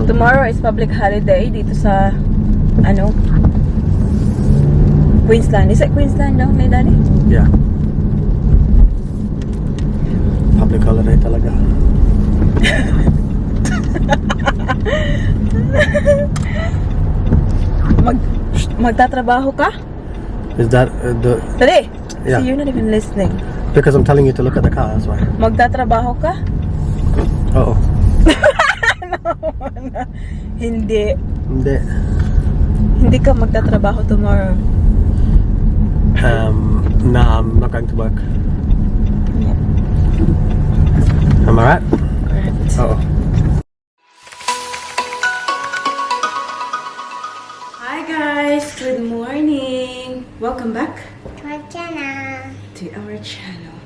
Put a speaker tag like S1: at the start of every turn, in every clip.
S1: tomorrow is public holiday dito sa ano, Queensland. Is it Queensland no, may Daddy?
S2: Yeah. Public holiday talaga.
S1: Magtatrabaho ka?
S2: Is that the...
S1: Dali!
S2: Yeah.
S1: See, you're not even listening.
S2: Because I'm telling you to look at the car, that's why.
S1: Magtatrabaho ka?
S2: Uh-oh.
S1: Hindi.
S2: Hindi.
S1: Hindi ka magtatrabaho tomorrow.
S2: Nah, I'm not going to work.
S1: Yeah.
S2: Am I right?
S1: Correct.
S2: Uh-oh.
S1: Hi guys! Good morning! Welcome back to our channel.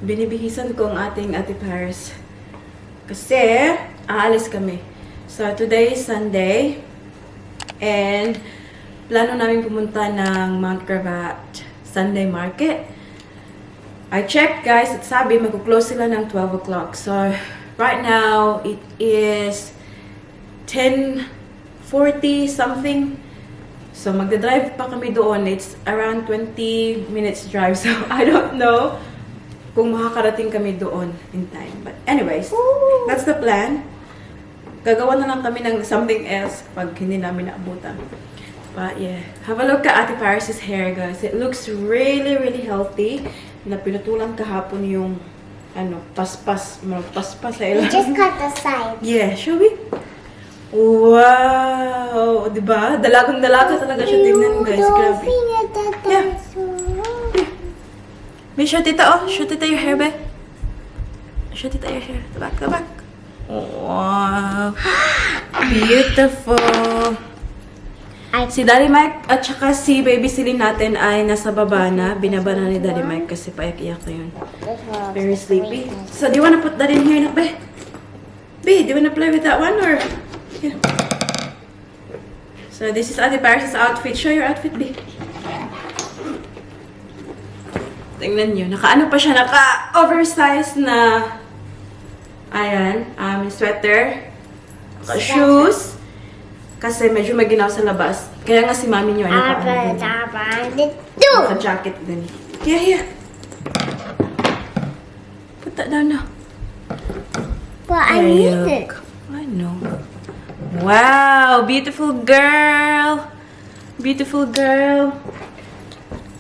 S1: Binibihisan ko ang ating Ate Paris. Kasi, aalis kami. So, today is Sunday. And, plano namin pumunta ng Mount Gravatt Sunday Market. I checked guys, at sabi mag-close sila ng 12 o'clock. So, right now, it is 10:40 something. So, magdadrive pa kami doon. It's around 20 minutes drive. So, I don't know kung makakarating kami doon in time. But anyways, that's the plan. Gagawa na lang kami ng something else pag hindi namin naabutan. But yeah, have a look at Ate Paris' hair, guys. It looks really, really healthy. Na pinutulan kahapon yung paspas sa ilang.
S3: You just cut the side.
S1: Yeah, shall we? Wow! Diba? Dalagang-dalaga talaga siya tingnan, guys. Grabe. Yeah. May show tita, oh. Show tita your hair, be. Show tita your hair. The back, the back. Wow. Beautiful. Si Daddy Mike at saka si baby Celine natin ay nasa baba na. Binaba na ni Daddy Mike kasi paiyak-iyak na yun. Very sleepy. So, do you wanna put that in here na, be? Be, do you wanna play with that one or... Yeah. So, this is Ate Paris' outfit. Show your outfit, be. Tingnan nyo. Naka-ano pa siya? Naka-oversized na... Ayan. Sweater. Naka-shoes. Kasi medyo maginaw sa labas. Kaya nga si mami nyo ay naka-jacket din. Yeah. Put that down now.
S3: But I need it.
S1: I know. Wow! Beautiful girl! Beautiful girl!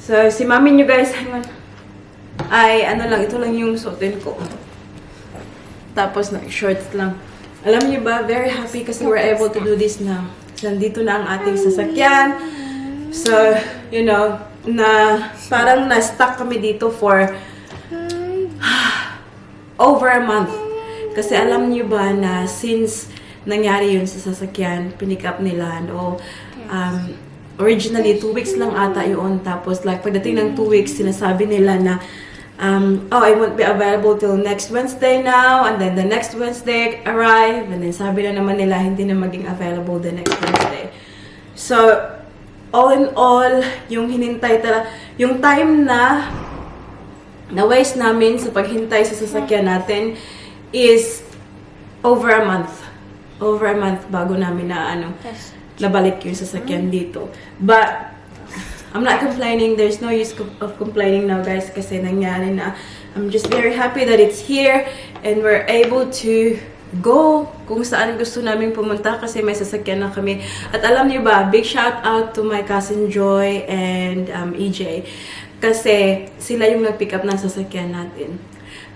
S1: So, si mami nyo guys, hang on. Ay, ito lang yung suotin ko. Tapos, shorts lang. Alam niyo ba, very happy kasi we're able to do this now. So, nandito na ang ating sasakyan. So, you know, parang na-stuck kami dito for over a month. Kasi alam niyo ba na since nangyari yun sa sasakyan, pinick up nila, no? Originally, 2 weeks lang ata yun. Tapos, like, pagdating ng 2 weeks, sinasabi nila na, I won't be available till next Wednesday now, and then the next Wednesday arrive, and then sabi na naman nila hindi na maging available the next Wednesday. So, all in all, yung hinintay yung time na waste namin sa paghintay sa sasakyan natin is over a month. Over a month bago namin nabalik yung sasakyan dito. But, I'm not complaining. There's no use of complaining now, guys, kasi nangyari na. I'm just very happy that it's here and we're able to go kung saan gusto namin pumunta kasi may sasakyan na kami. At alam niyo ba, big shout out to my cousin Joy and EJ kasi sila yung nag-pick up ng sasakyan natin.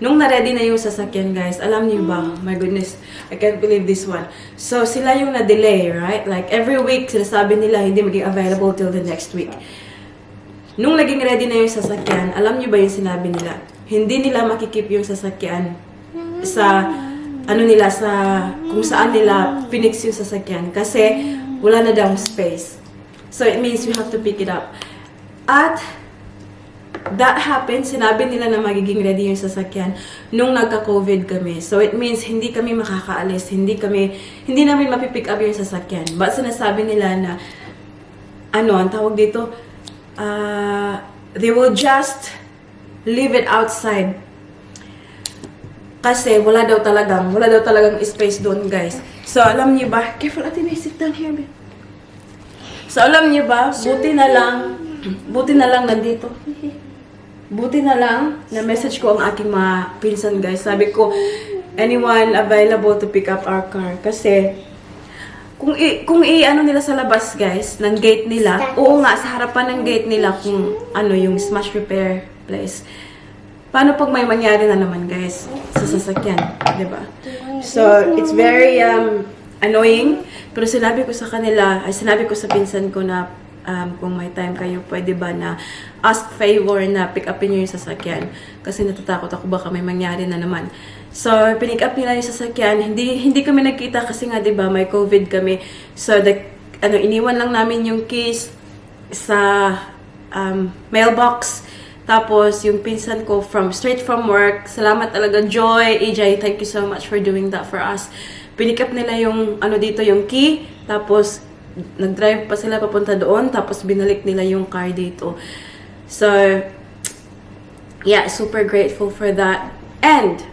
S1: Nung na-ready na yung sasakyan, guys, alam niyo ba, my goodness, I can't believe this one. So, sila yung na-delay, right? Like, every week, sinasabi nila hindi maging available till the next week. Nung naging ready na yung sasakyan, alam niyo ba yung sinabi nila? Hindi nila makikip yung sasakyan sa, sa, kung saan nila pinix yung sasakyan. Kasi, wala na daw space. So, it means you have to pick it up. At, that happened, sinabi nila na magiging ready yung sasakyan nung nagka-COVID kami. So, it means hindi kami makakaalis, hindi namin mapipick up yung sasakyan. But sinasabi nila na, ang tawag dito, they will just leave it outside. Kasi wala daw talagang space doon, guys. So, alam niyo ba? Careful, Ate May, sit down here, babe. So, alam niyo ba? Buti na lang nandito. Buti na lang na message ko ang aking mga pinsan, guys. Sabi ko, anyone available to pick up our car? Kasi, kung ano nila sa labas, guys, ng gate nila, oo nga, sa harapan ng gate nila, kung ano, yung smash repair place. Paano pag may mangyari na naman, guys, sa sasakyan, diba? So, it's very annoying. Pero sinabi ko sa pinsan ko na kung may time kayo, pwede ba na ask favor na pick upin nyo yung sasakyan. Kasi natatakot ako baka may mangyari na naman. So, pinick up nila yung sasakyan. Hindi kami nagkita kasi nga, diba, may COVID kami. So, iniwan lang namin yung keys sa mailbox. Tapos, yung pinsan ko straight from work, salamat talaga, Joy, AJ, thank you so much for doing that for us. Pinick up nila yung, dito, yung key. Tapos, nag-drive pa sila papunta doon. Tapos, binalik nila yung car dito. So, yeah, super grateful for that. And,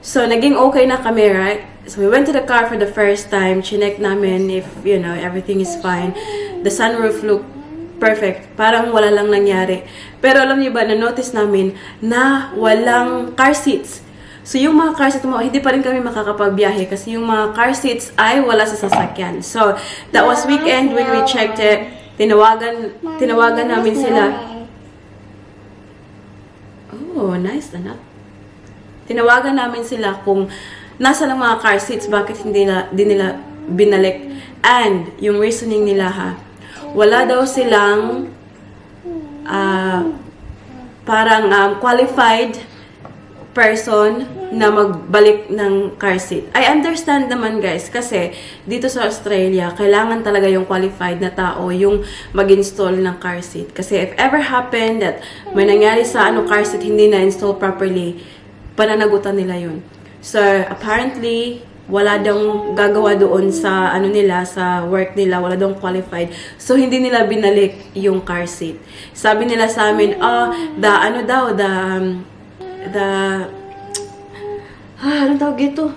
S1: so, naging okay na kami, right? So, we went to the car for the first time. Chinek namin if, everything is fine. The sunroof looked perfect. Parang wala lang nangyari. Pero alam niyo ba, na-notice namin na walang car seats. So, yung mga car seats mo, hindi pa rin kami makakapagbiyahe kasi yung mga car seats ay wala sa sasakyan. So, that was weekend when we checked it. Tinawagan namin sila. Oh, nice, anak. Tinawagan namin sila kung nasa lang mga car seats, bakit hindi nila binalik. And, yung reasoning nila, wala daw silang parang qualified person na magbalik ng car seat. I understand naman, guys, kasi dito sa Australia, kailangan talaga yung qualified na tao yung mag-install ng car seat. Kasi if ever happened that may nangyari sa car seat hindi na-install properly, pananagutan nila yun. So, apparently, wala daw gagawa doon sa sa work nila, wala daw qualified. So, hindi nila binalik yung car seat. Sabi nila sa amin, anong tawag ito?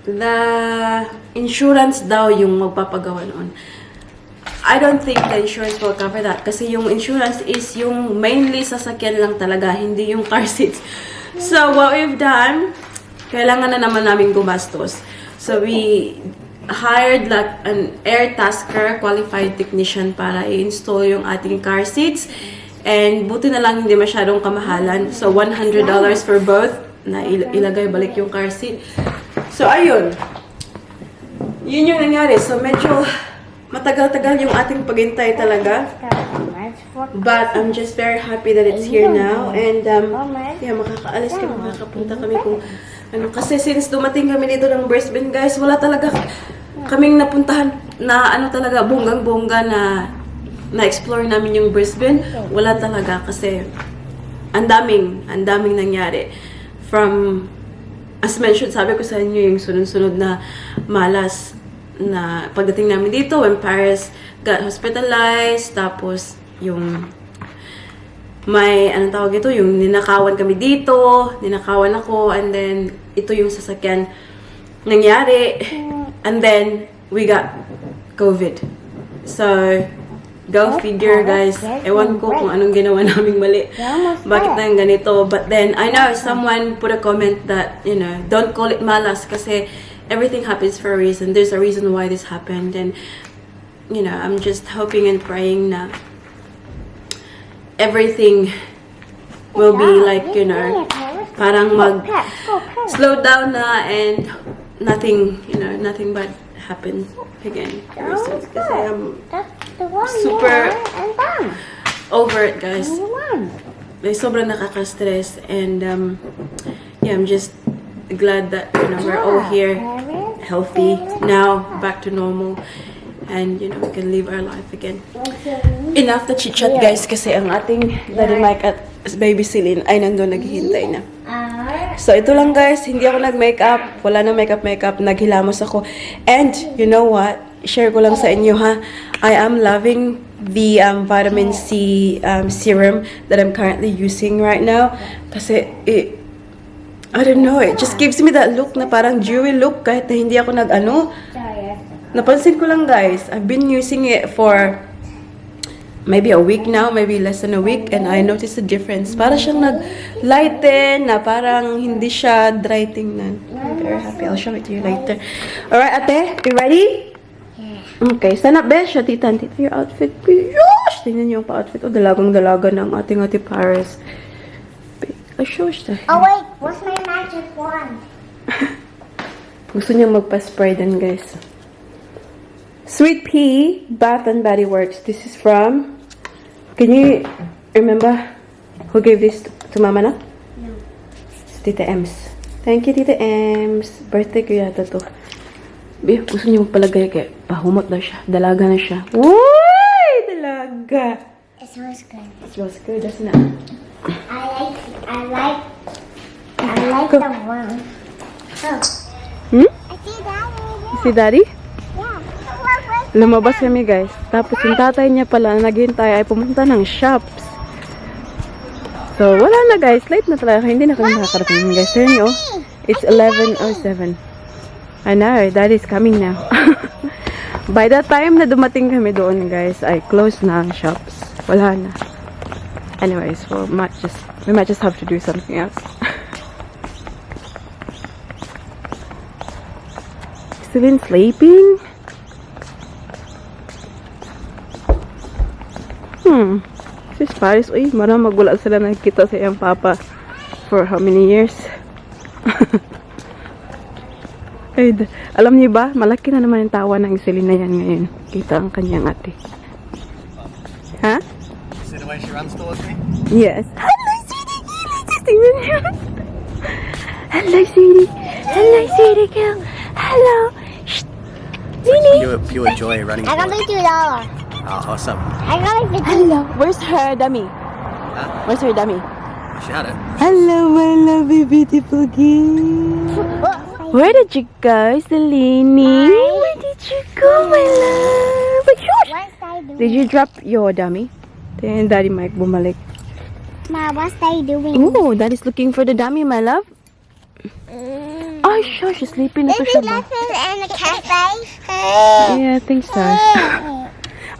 S1: The insurance daw yung magpapagawa noon. I don't think the insurance will cover that. Kasi yung insurance is yung mainly sasakyan lang talaga, hindi yung car seats. So, what we've done, kailangan na naman namin gumastos. So, we hired like an air tasker, qualified technician para i-install yung ating car seats. And buti na lang hindi masyadong kamahalan. So, $100 for both na ilagay balik yung car seat. So, ayun. Yun yung nangyari. So, medyo matagal-tagal yung ating paghintay talaga. But I'm just very happy that it's here now. And, yeah, makakaalis kami, makakapunta kami kung kasi since dumating kami dito ng Brisbane, guys, wala talaga kaming napuntahan na talaga, bonggang-bongga na-explore namin yung Brisbane. Wala talaga kasi ang daming nangyari. From, as mentioned, sabi ko sa inyo, yung sunod-sunod na malas na pagdating namin dito, when Paris got hospitalized, tapos yung may, yung ninakawan kami dito, ninakawan ako, and then, ito yung sasakyan nangyari, and then, we got COVID. So, go figure, guys. Ewan ko kung anong ginawa naming mali. Bakit na yung ganito? But then, I know someone put a comment that, don't call it malas kasi everything happens for a reason. There's a reason why this happened, and, I'm just hoping and praying na everything will be like, parang slow down na and nothing bad happen again. Kasi I'm super over it, guys. Sobrang nakaka-stress and yeah, I'm just glad that, we're all here healthy now, back to normal. And, we can live our life again. Enough na chit-chat, guys, kasi ang ating Daddy Mike at Baby Celine ay nandun naghihintay na. So, ito lang, guys. Hindi ako nag-makeup. Wala na makeup. Naghilamos ako. And, you know what? Share ko lang sa inyo, ha? I am loving the vitamin C serum that I'm currently using right now. Kasi, I don't know, it just gives me that look na parang dewy look kahit na hindi ako nag-ano. Napansin ko lang guys, I've been using it for maybe a week now, maybe less than a week, and I noticed a difference. Para siyang nag-lighten na parang hindi siya dry tingnan. I'm very happy. I'll show it to you later. Alright, ate, you ready? Okay, stand up, besh. Tita, your outfit. Gosh! Tingnan niyo yung pa-outfit. Oh, dalagang-dalaga ng ating ate Paris.
S3: Oh wait, what's my magic wand?
S1: Gusto niyang magpa-spray din, guys. Sweet Pea Bath and Body Works. This is from... Can you remember who gave this to Mama na?
S3: No.
S1: Tita Ems. Thank you, Tita Ems. Birthday ko yata to. Gusto niyo magpalagay kaya pahumot na siya. Dalaga na siya. Uy! Dalaga!
S3: It smells good.
S1: It smells good, doesn't it?
S3: I like the one. Oh.
S1: Hmm?
S3: I see that.
S1: Si Daddy?
S3: Yeah.
S1: Lumabas kami guys. Tapos yung tatay niya pala na naghintay ay pumunta ng shops. So wala na guys. Late na talaga. Hindi na kami nakakarating guys. Here you It's 11:07. I know. Daddy's coming now. By the time na dumating kami doon guys, ay close na ang shops. Wala na. Anyways, we might just have to do something else. Still in sleeping? Sis Paris, uy, marang magula sila nakikita sa iyang papa for how many years? Ay, alam niyo ba, malaki na naman yung tawa ng Selena yan ngayon. Kita ang kanyang ate. Ha?
S2: See the way she runs towards me?
S1: Yes. Hello, sweetie. Tingnan niyo. Hello, sweetie. Hello, sweetie girl. Hello. Shh. Nini.
S2: Pure joy running
S3: I got
S2: towards
S3: my
S2: me.
S3: $2.
S2: Oh, awesome.
S3: I got my $50.
S1: Hello. Where's her dummy?
S2: Huh?
S1: Where's her dummy?
S2: Shout it.
S1: Hello, my lovely, beautiful girl. Where did you go, Selene? Where did you go, my love?
S3: What's I doing?
S1: Did you drop your dummy? Then Daddy Mike bumalik.
S3: Ma, what's I doing?
S1: Oh, Daddy's looking for the dummy, my love. Oh, sure, she's sleeping na pa siya ba?
S3: in the cafe.
S1: Yeah, I think so.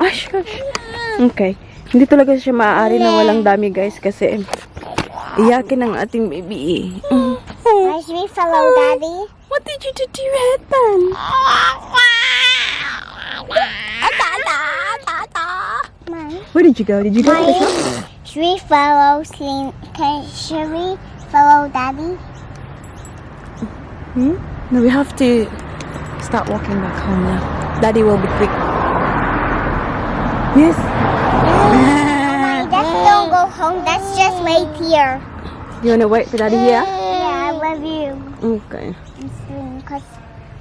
S1: Oh, shush. Okay. Hindi talaga siya maaari na walang dami, guys, kasi iyakin ang ating baby.
S3: Why should we follow Daddy?
S1: What did you do to your headband? Where did you go? Did you go to the shop?
S3: Should we follow should we follow Daddy?
S1: No, we have to start walking back home now. Daddy will be quick. Yes.
S3: Let's don't go home. Let's just wait here.
S1: You wanna wait for Daddy here?
S3: Yeah, I love you.
S1: Okay.
S3: Because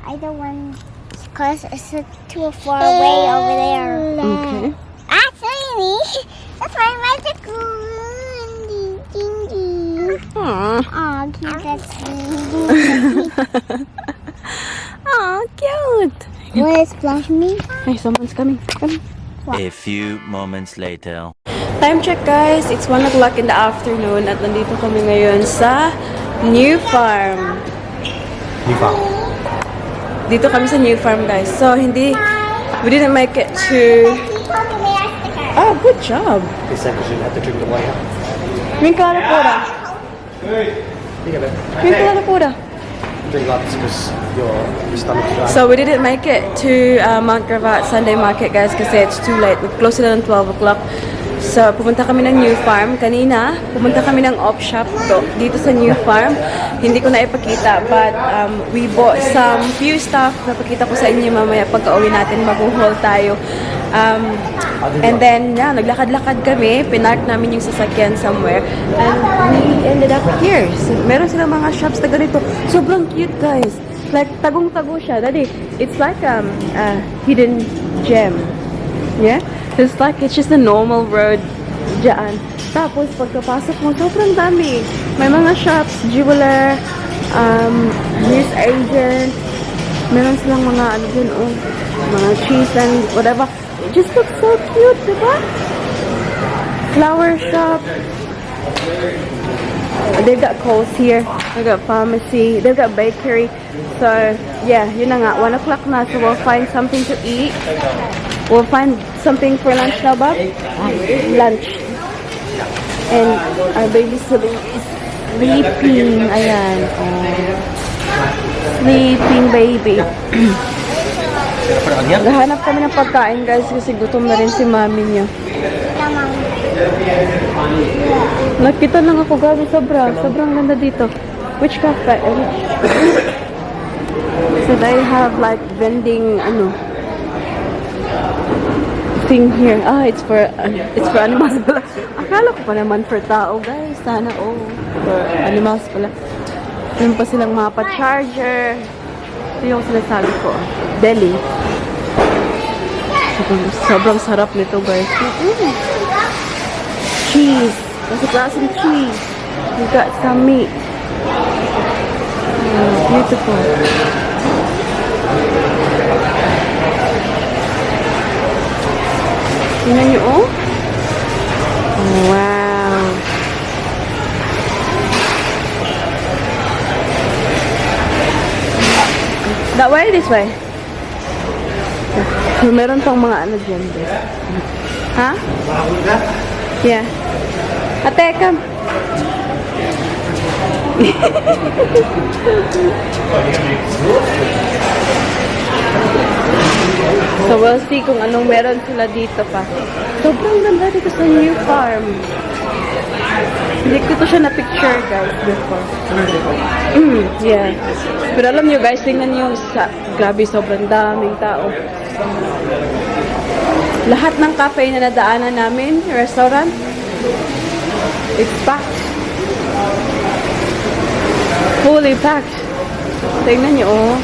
S3: I don't want. Because it's too far away over there.
S1: Okay.
S3: Actually, that's my magical.
S1: Aww.
S3: Oh, cute. That's
S1: Aw, cute.
S3: Will it splash me?
S1: Hey, someone's coming. Come.
S4: A few moments later.
S1: Time check, guys. It's 1 o'clock in the afternoon at nandito kami ngayon sa New Farm.
S2: You found.
S1: Dito kami sa New Farm, guys. So, we didn't make it to...
S3: He told me may I stick her.
S1: Oh, good job.
S2: They said because you have to drink the way up.
S1: Min klara på det.
S2: You get it.
S1: Min klara på det.
S2: Drink lots because your stomach's dry.
S1: So, we didn't make it to Mount Gravatt Sunday Market, guys, kasi it's too late. We closed it at 12 o'clock. So, pumunta kami ng New Farm. Kanina, pumunta kami ng op shop dito sa New Farm. Hindi ko na ipakita, but we bought some few stuff. Napakita ko sa inyo mamaya pagka-uwi natin, mag-haul tayo. And then, naglakad-lakad kami. Pinark namin yung sasakyan somewhere. And we ended up here. So, meron silang mga shops na ganito. Sobrang cute, guys. Like, tagong-tago siya. Daddy, it's like a hidden gem. Yeah? It's like, it's just a normal road dyan. Tapos, pagkapasok mo, sobrang dami. May mga shops, jeweler, news agent. Meron silang mga, mga cheese and whatever. It just looks so cute, diba? Flower shop. They've got Coles here. They've got pharmacy. They've got bakery. So, yeah, yun na nga. 1 o'clock na. So, we'll find something to eat. We'll find something for lunch now, Bob? Lunch. And our baby sibling is sleeping. Ayan. Oh. Sleeping baby. Gahanap kami ng pagkain, guys, kasi gutom na rin si mami niya. Nakita lang ako, gabi, sobrang ganda dito. Which cafe? So they have like vending thing here. It's for animals pala. Akala ko pa naman for tao, guys. Sana for animals pala. Meron pa silang mapa charger. Ito yung sinasabi ko. Deli. Sobrang sarap nito, guys. Cheese. Kasi klaseng cheese. We got some meat. Beautiful. Tingnan nyo, oh. Wow. That way, this way. So, meron pang mga ano dyan, guys. Ha? Yeah. Ate, come. So, we'll see kung anong meron sila dito pa. Sobrang ganda dito sa new farm. Hindi ko to siya na-picture, guys, before. Yeah. Pero alam nyo, guys, tingnan nyo grabe, sobrang daming tao. Lahat ng cafe na nadaanan namin, restaurant, it's packed. Fully packed. Tingnan nyo, oh.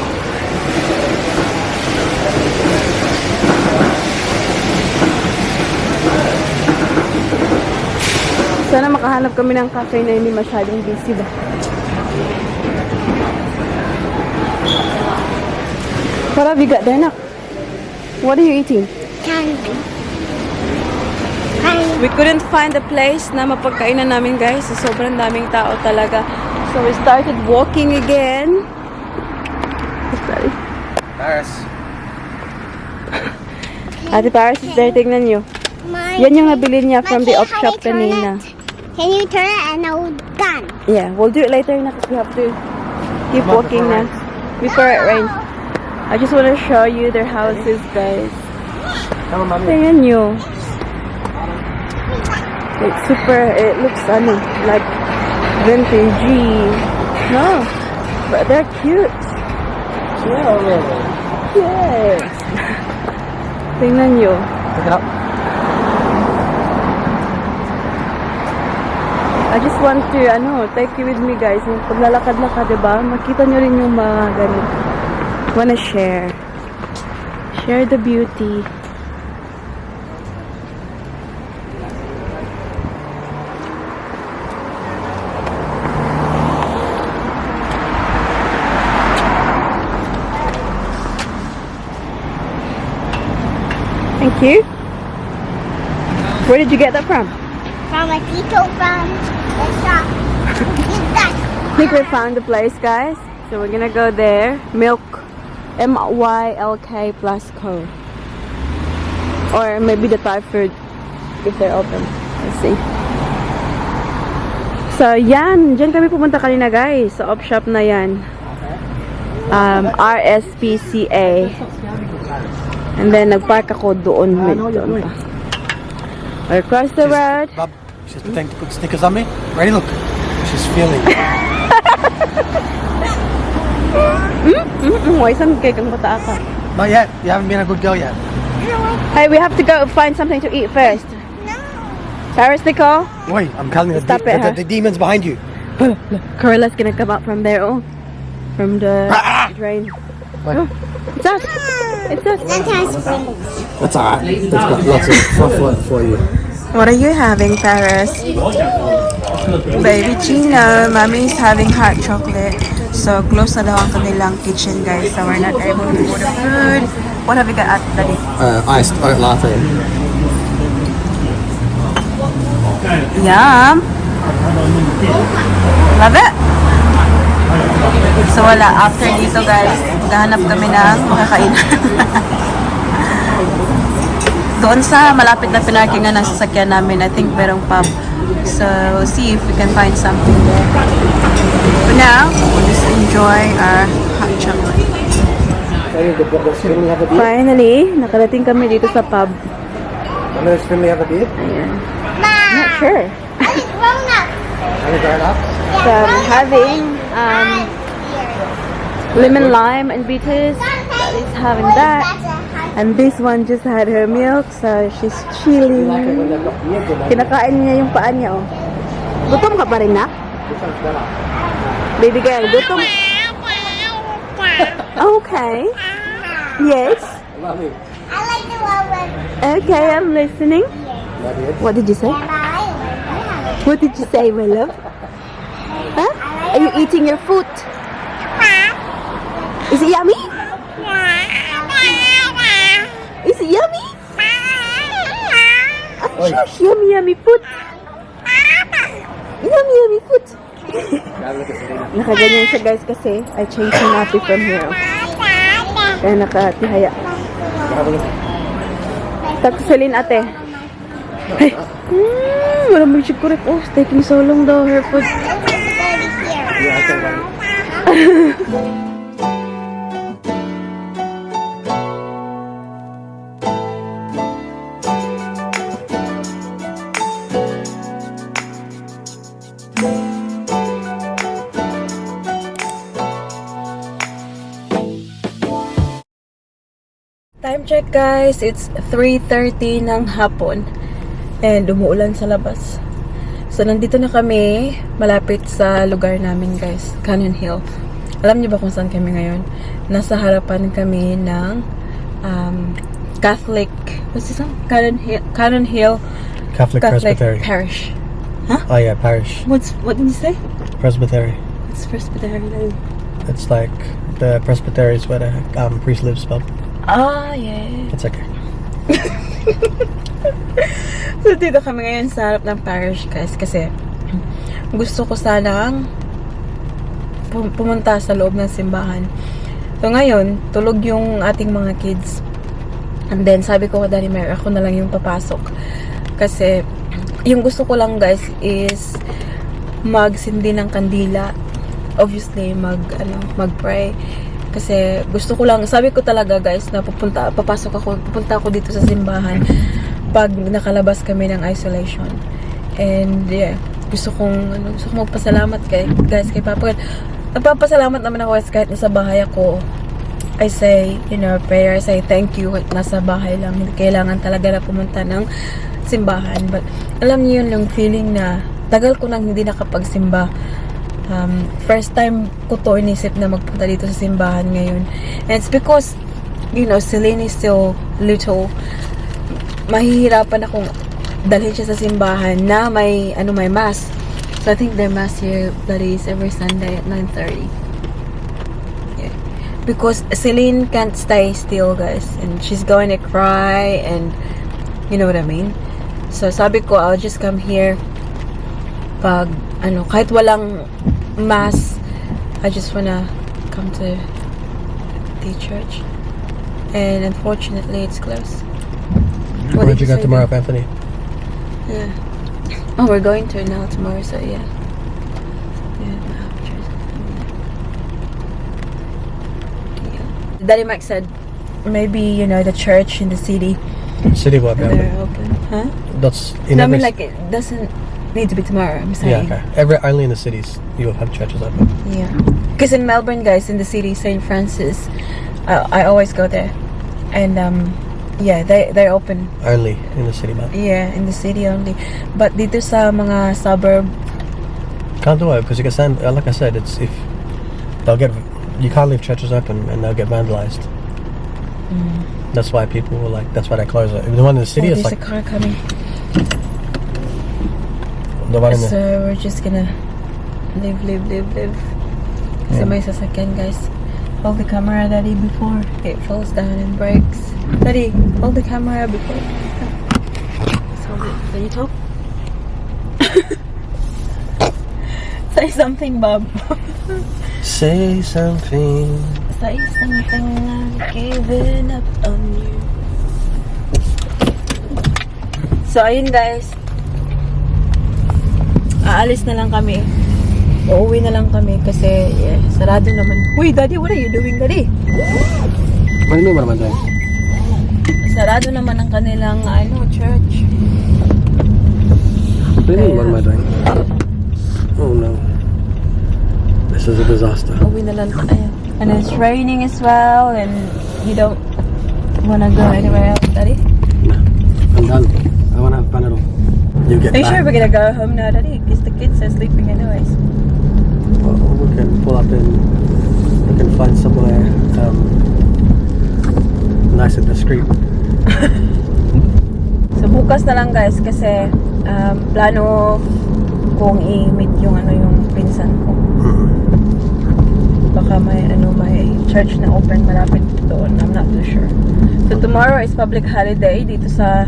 S1: Sana makahanap kami ng cafe na hindi masyadong busy ba. What have you got there, Nak? What are you eating?
S3: Candy.
S1: We couldn't find a place na mapagkainan namin, guys. So, sobrang daming tao talaga. So, we started walking again. Sorry.
S2: Paris.
S1: Ate Paris is there, tingnan nyo. Yan yung nabili niya from the op shop kanina.
S3: Can you turn it and now done?
S1: Yeah, we'll do it later na because we have to keep walking na before it rains. I just want to show you their houses, guys.
S2: Come on, mommy.
S1: Tingnan nyo. It's super, it looks like vintagey. No, but they're cute.
S2: Yeah, really.
S1: Yes. Tingnan nyo.
S2: Pick it up.
S1: I just want to, take you with me, guys. Yung paglalakad-lakad, diba? Makita nyo rin yung mga ganun. Wanna share. Share the beauty. Thank you. Where did you get that from?
S3: From a Tito from the shop.
S1: I think we found the place, guys. So we're gonna go there. Milk. MYLK plus Co. Or maybe the Thai food if they're open. Let's see. So yan. Diyan kami pumunta kanina, guys. Sa op shop na yan. RSPCA. And then nagpark ako doon. Doon pa. We're across the road.
S2: Bob, she's pretending to put Snickers on me. Ready? Look. She's feeling.
S1: Why isang kay kang bata ka?
S2: Not yet. You haven't been a good girl yet.
S1: Hey, we have to go find something to eat first.
S3: No.
S1: Paris, Nicole?
S2: Wait, I'm telling you,
S1: Stop it, huh?
S2: the demon's behind you.
S1: Corilla's gonna come out from there, oh. From the drain.
S2: Wait.
S1: Oh, it's us. It's us.
S2: That's alright. It's got lots of fluff for you.
S1: What are you having, Paris? Baby Chino. Mommy's having hot chocolate. So, close na daw ang kanilang kitchen, guys. So, we're not able to order food. What have you got at Daddy?
S2: Iced oat latte.
S1: Yum! Love it! So wala, after dito guys, gahanap kami ng makakainan. Doon sa malapit na pinarkingan ng sasakyan namin, I think merong pub. So we'll see if we can find something there. For now, we'll just enjoy our hot chocolate. Finally, nakarating kami dito sa pub.
S2: Does Finley have a beard?
S1: Not sure.
S3: I'm grown up.
S2: Any grown up?
S1: So I'm having lemon lime and bitters. Daddy's having that. And this one just had her milk, so she's chilling. Kinakain niya yung paa niya, oh. Gutom ka pa rin, na? Baby girl, gutom. Okay. Yes.
S2: Love you.
S3: I like the one.
S1: Okay, I'm listening.
S2: Love you.
S1: What did you say? What did you say, my love? Huh? Are you eating your food? Is it yummy? Is it yummy? Oh, shush, yummy, yummy food. Yummy, yummy food. Nakaganyan siya guys kasi I changed Sinapi from here. Kaya nakatihaya. Tapos salin ate. Hey. Wala mo siya correct. Oh, it's taking so long daw her food. Time check guys, it's 3:30 ng hapon and umuulan sa labas. So nandito na kami malapit sa lugar namin guys, Canon Hill. Alam niyo ba kung saan kami ngayon? Nasa harapan kami ng Catholic, what's this one? Canon Hill
S2: Catholic Presbytery.
S1: Parish.
S2: Oh yeah, parish.
S1: What did you say?
S2: Presbytery.
S1: It's Presbytery.
S2: It's like the presbytery is where the priest lives, but
S1: Ah, yeah.
S2: it's okay.
S1: So dito kami ngayon sa harap ng parish guys kasi gusto ko sanang pumunta sa loob ng simbahan. So ngayon, tulog yung ating mga kids. And then sabi ko kay Daddy Mary, ako na lang yung papasok. Kasi yung gusto ko lang guys is magsindi ng kandila. Obviously, mag-pray. Kasi gusto ko lang, sabi ko talaga guys na pupunta ako dito sa simbahan pag nakalabas kami ng isolation. And yeah, gusto kong magpasalamat kay Papa. Nagpapasalamat naman ako kahit nasa bahay ako. I say, prayer, I say thank you kahit nasa bahay lang. Hindi kailangan talaga na pumunta ng simbahan. But alam niyo yun yung feeling na tagal ko nang hindi nakapagsimba. First time ko to inisip na magpunta dito sa simbahan ngayon. And it's because, Celine is still little. Mahihirapan akong dalhin siya sa simbahan na may mass. So I think their mass here that is every Sunday at 9:30. Yeah. Because Celine can't stay still guys. And she's going to cry and you know what I mean. So sabi ko, I'll just come here pag kahit walang mass, I just wanna come to the church. And unfortunately it's closed.
S2: Where'd you go tomorrow, Anthony?
S1: Yeah. Oh, we're going to now tomorrow, so yeah. Daddy Mike said maybe the church in the city
S2: City what?
S1: they're open. Huh?
S2: That's
S1: No, I mean like it doesn't need to be tomorrow, I'm saying.
S2: yeah, okay. Only in the cities you will have churches open.
S1: Yeah. Because in Melbourne, guys, in the city, St. Francis, I always go there. And, yeah, they're open.
S2: Only in the city, man.
S1: Yeah, in the city only. But dito sa mga suburb,
S2: Can't do it because you can send. Like I said, it's if they'll get. You can't leave churches open and they'll get vandalized. That's why people will that's why they close it. The one in the city is
S1: there's
S2: like
S1: a car coming.
S2: the one in the.
S1: So we're just gonna live. So may sasakyan, guys. Hold the camera, Daddy, before it falls down and breaks. Daddy, hold the camera before. Let's hold it. Can you talk? Say something, Bob.
S2: Say something.
S1: Say something, I'm giving up on you. So, ayun guys. Aalis na lang kami. Uuwi na lang kami kasi sarado naman. Uy, Daddy, what are you doing, Daddy?
S2: What do you mean, what am I doing?
S1: Sarado naman ang kanilang, church.
S2: What do you mean, what am I doing? Oh no. This is a disaster.
S1: Uwi na lang tayo. And it's raining as well, and you don't wanna go anywhere else, Daddy?
S2: No. I'm done. I want to have Panadol. You get
S1: Are you
S2: back.
S1: sure we're gonna go home now, Daddy? Because the kids are sleeping anyways.
S2: Well, we can pull up in. We can find somewhere nice and discreet.
S1: So bukas na lang guys kasi plano kong i-meet yung pinsan ko. Baka may church na open malapit doon. I'm not too sure. So tomorrow is public holiday dito sa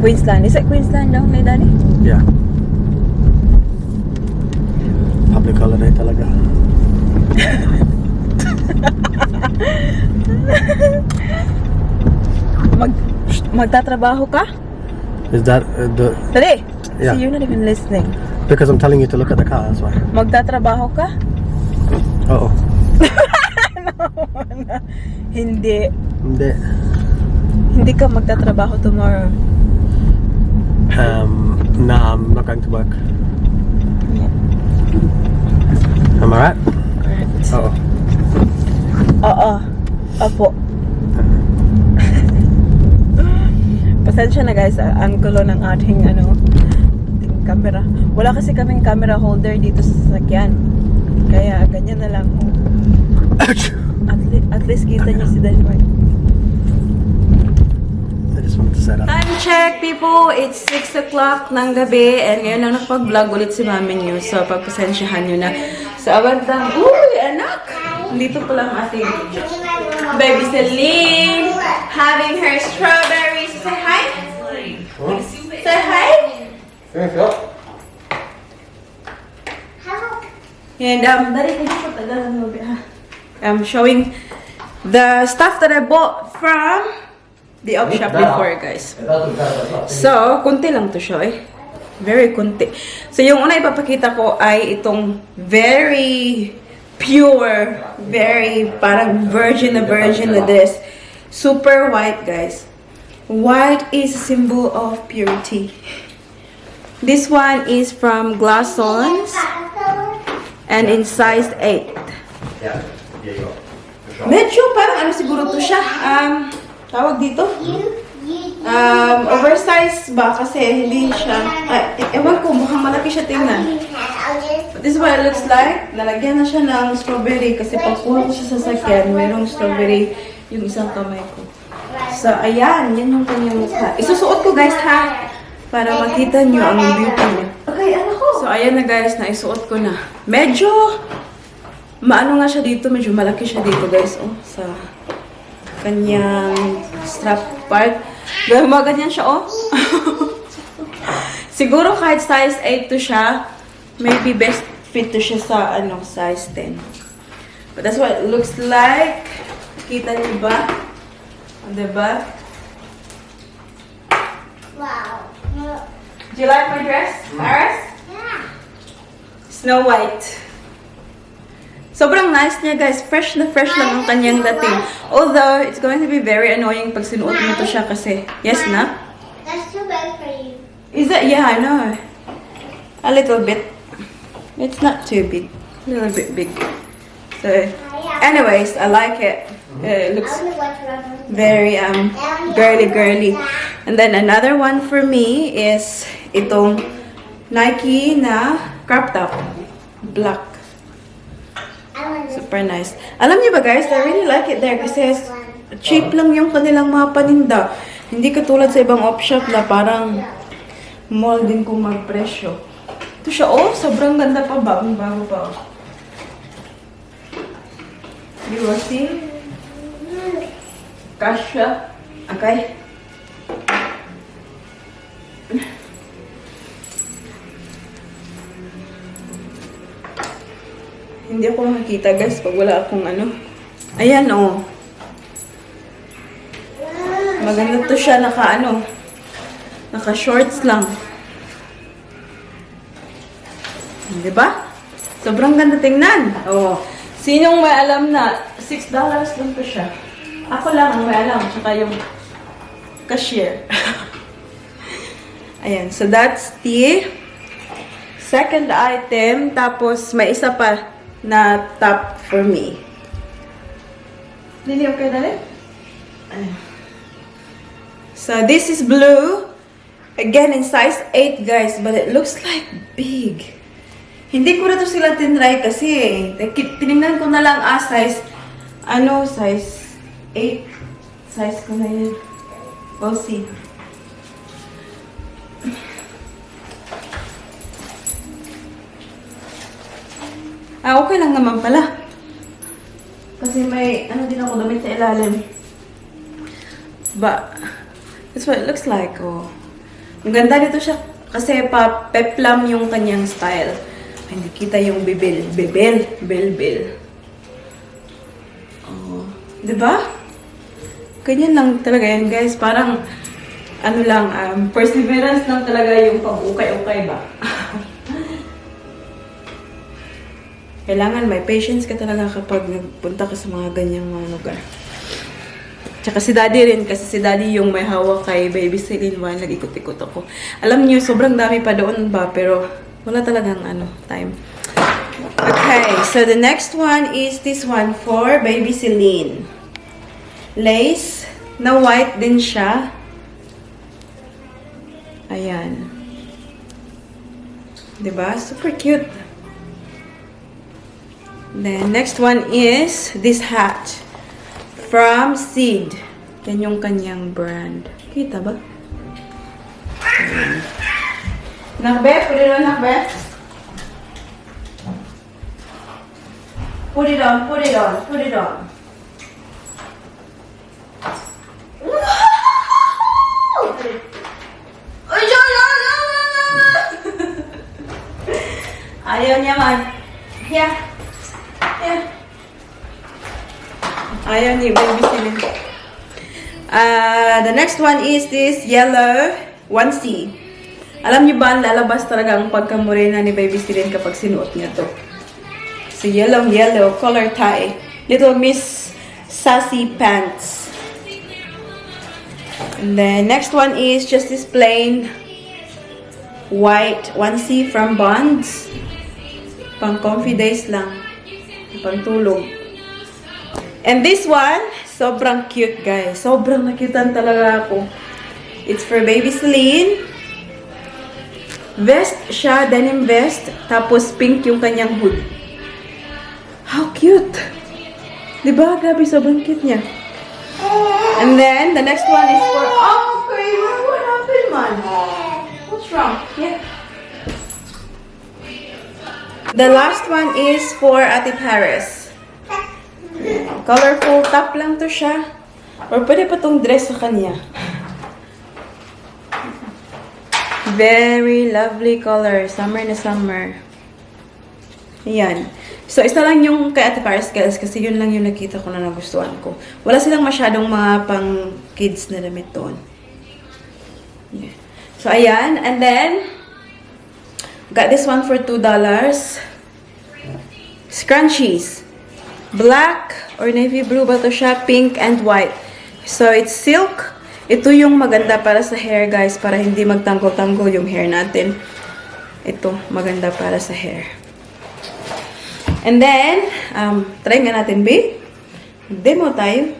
S1: Queensland. Is it Queensland daw, may Daddy?
S2: Yeah. Public holiday talaga.
S1: Magtatrabaho ka?
S2: Is that the?
S1: Daddy,
S2: Yeah.
S1: so you're not even listening.
S2: Because I'm telling you to look at the car. That's why.
S1: Magtatrabaho ka?
S2: Oh.
S1: Hindi.
S2: Hindi.
S1: Hindi ka magtatrabaho tomorrow.
S2: Nah, I'm not going to work.
S1: Yeah.
S2: Am I right?
S1: Correct.
S2: Oh.
S1: Oo. Opo. Pasensya na guys, ang gulo ng ating camera. Wala kasi kaming camera holder dito sa sasakyan. Kaya ganyan na lang. At least kita niyo si Daddy Mark.
S2: I just wanted to say that.
S1: Time check, people! It's 6 o'clock ng gabi and ngayon lang nakapag-vlog ulit si mami niyo. So, pagpasensyahan niyo na. So, abantang, uy, anak! Dito pa lang ating baby Celine having her strawberries. Say hi! Say hi! And, Daddy, can you put that a little bit, ha? I'm showing the stuff that I bought from the op shop before, guys. So, kunti lang to siya, eh. Very kunti. So, yung una ipapakita ko ay itong very pure, very parang virgin na this. Super white, guys. White is a symbol of purity. This one is from Glassons and in size 8. Medyo parang siguro to siya. Tawag dito? Oversized ba? Kasi hindi siya, ewan ko, mukhang malaki siya tingnan. But this is what it looks like. Nalagyan na siya ng strawberry kasi pagkuha ko siya sa sakyan, mayroong strawberry yung isang kamay ko. So, ayan, yan yung kanyang mukha. Isusuot ko guys ha, para makita nyo ang beauty niya. Okay, ano ko? So, ayan na guys, naisuot ko na. Medyo, maano nga siya dito, medyo malaki siya dito guys, oh, sa kanyang strap part. Dahil mga ganyan siya, oh. Siguro kahit size 8 to siya, maybe best fit to siya sa, size 10. But that's what it looks like. Kita niyo ba? Diba?
S3: Wow.
S1: Do you like my dress, Iris?
S3: Yeah.
S1: Snow White. Sobrang nice niya, guys. Fresh na fresh lang ang kanyang dating. Although, it's going to be very annoying pag sinuot mo to siya kasi. Yes, na?
S3: That's too big for you.
S1: Is that? Yeah, I know. A little bit. It's not too big. A little bit big. So, anyways, I like it. It looks
S3: I only want to run
S1: very girly. And then another one for me is itong Nike na crop top. Black. Super nice. Alam niyo ba guys, I really like it there kasi cheap lang yung kanilang mga paninda. Hindi katulad sa ibang op shop na parang mall din kung magpresyo. Ito siya, oh, sobrang ganda pa, bagong-bago pa. Oh. You will see? Kasha. Okay. Hindi ako makakita guys pag wala akong ano. Ayan oh. Maganda to siya naka ano. Naka shorts lang. Diba? Sobrang ganda tingnan. Oh. Sinong may alam na $6 lang to siya? Ako lang ang may alam. Tsaka yung cashier. Ayan. So that's the second item. Tapos may isa pa na top for me. Lili, okay dali? Ayan. So this is blue. Again in size 8 guys. But it looks like big. Hindi ko na to sila tinry kasi tinignan ko na lang size size 8 size ko na yun. We'll see. Okay lang naman pala. Kasi may din ako damit sa ilalim. But that's what it looks like. Oh. Ang ganda nito siya kasi pa-peplam yung kanyang style. Hindi kita yung bibel. Oh. Diba? Ganyan lang talaga yan, guys. Parang, perseverance lang talaga yung pag-ukay-ukay ba? Kailangan may patience ka talaga kapag nagpunta ka sa mga ganyang mga lugar. Tsaka si Daddy rin, kasi si Daddy yung may hawak kay Baby Celine while nag-ikot-ikot ako. Alam niyo, sobrang dami pa doon ba, pero wala talagang time. Okay, so the next one is this one for Baby Celine. Lace, na white din siya. Ayan. Diba? Super cute. Then, next one is this hat. From Seed. Yan yung kanyang brand. Kita ba? Ayan. Nakbe? Put it on, Nakbe. Put it on, put it on, put it on. Wow! Ay, ayaw niya man. Here. Here. Ayaw ni Baby Celine. The next one is this yellow 1C. Alam niyo ba, lalabas talaga ang pagkamorena ni Baby Celine kapag sinuot niya to. So, yellow, color tie. Little Miss Sassy Pants. And then, next one is just this plain white 1C from Bonds. Pang comfy days lang. Pang tulog. And this one, sobrang cute, guys. Sobrang nakitan talaga ako. It's for Baby Celine. Vest siya, denim vest. Tapos pink yung kanyang hood. How cute! Diba? Grabe, sobrang cute niya. And then, the next one is for... Oh, okay. What happened, man? What's wrong? Yeah. The last one is for Ate Paris. Colorful top lang to siya. Or pwede pa tong dress sa kanya. Very lovely color. Summer na summer. Ayan. So, isa lang yung kay Ate Paris, guys, kasi yun lang yung nakita ko na nagustuhan ko. Wala silang masyadong mga pang kids na damit doon. Yeah. So, ayan. And then, got this one for $2. Scrunchies. Black or navy blue ba to siya? Pink and white. So, it's silk. Ito yung maganda para sa hair, guys, para hindi magtanggol-tanggol yung hair natin. Ito, maganda para sa hair. And then, try nga natin, babe. Demo tayo.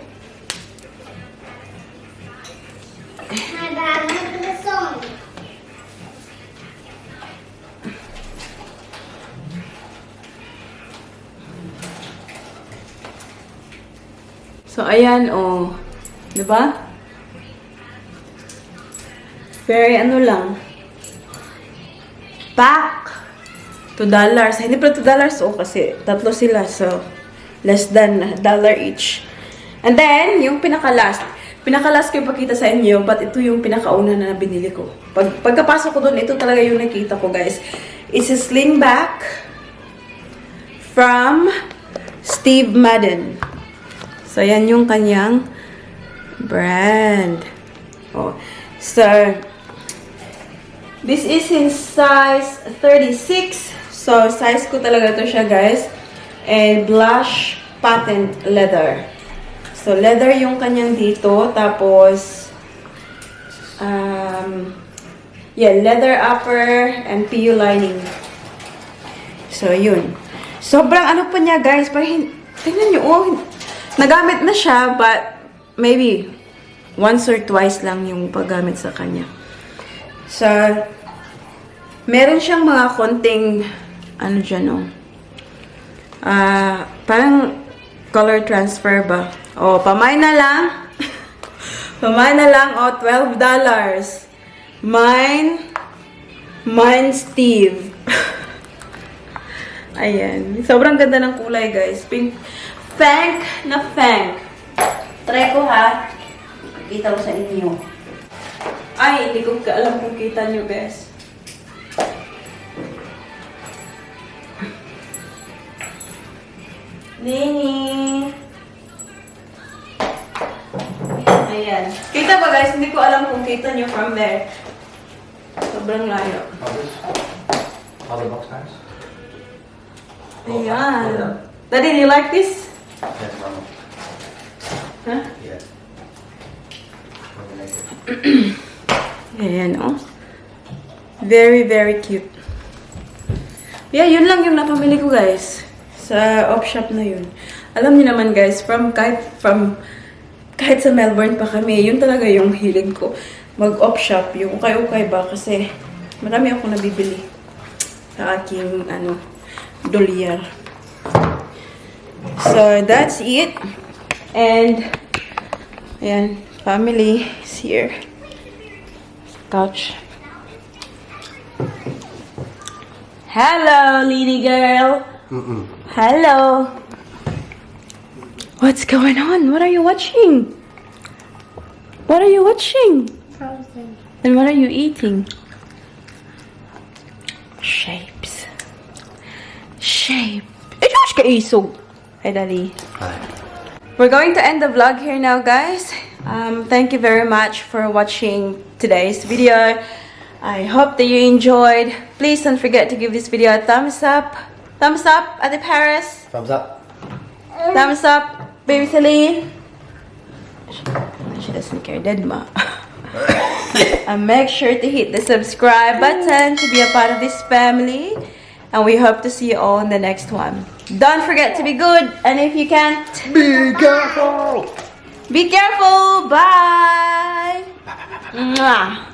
S1: So, ayan, oh. Diba? Very ano lang. Pack! $2. Hindi pa $2. Oh, kasi tatlo sila. So, less than $1 each. And then, yung pinaka-last. Pinaka-last ko yung pakita sa inyo. But ito yung pinaka-una na binili ko. Pagkapasok ko doon, ito talaga yung nakita ko, guys. It's a sling back from Steve Madden. So, yan yung kanyang brand. Oh. So, this is in size 36. So, size ko talaga to siya, guys. And blush patent leather. So, leather yung kanyang dito. Tapos, yeah, leather upper and PU lining. So, yun. Sobrang ano pa niya, guys. Parang, tingnan nyo, oh, nagamit na siya, but maybe once or twice lang yung paggamit sa kanya. So, meron siyang mga konting, ano dyan, oh. Parang color transfer ba? Oh, pamay na lang. Pamay na lang, oh, $12. Mine Steve. Ayan. Sobrang ganda ng kulay, guys. Pink. Fank na fank. Try ko, ha. Kita ko sa inyo. Ay, hindi ko alam kung kita nyo, guys. Nini. Ayan. Kita ba, guys? Hindi ko alam kung kita nyo from there. Sobrang layo.
S2: Other box guys?
S1: Ayan. Daddy, do you like this?
S2: Yes, Mama.
S1: Huh?
S2: Yeah.
S1: Ayan, oh. Very, very cute. Yeah, yun lang yung napamili ko, guys. Sa off shop na yun. Alam niyo naman, guys, kahit sa Melbourne pa kami, yun talaga yung hilig ko. Mag-off shop, yung ukay-ukay ba, kasi marami ako nabibili sa aking, dolyar. So, that's it. And, ayan, family is here. Couch. Hello, lady girl. Hello. What's going on? What are you watching? What are you watching?
S3: Frozen.
S1: And what are you eating? Shapes. Shape. Josh ka isog. Hi, Daddy.
S2: Hi.
S1: We're going to end the vlog here now, guys. Thank you very much for watching today's video. I hope that you enjoyed. Please don't forget to give this video a thumbs up. Thumbs up, Ate Paris.
S2: Thumbs up.
S1: Thumbs up, Baby Celine. She doesn't care, dead ma. And make sure to hit the subscribe button to be a part of this family. And we hope to see you all in the next one. Don't forget to be good. And if you can't,
S2: Be careful!
S1: be careful. Bye. Mwah.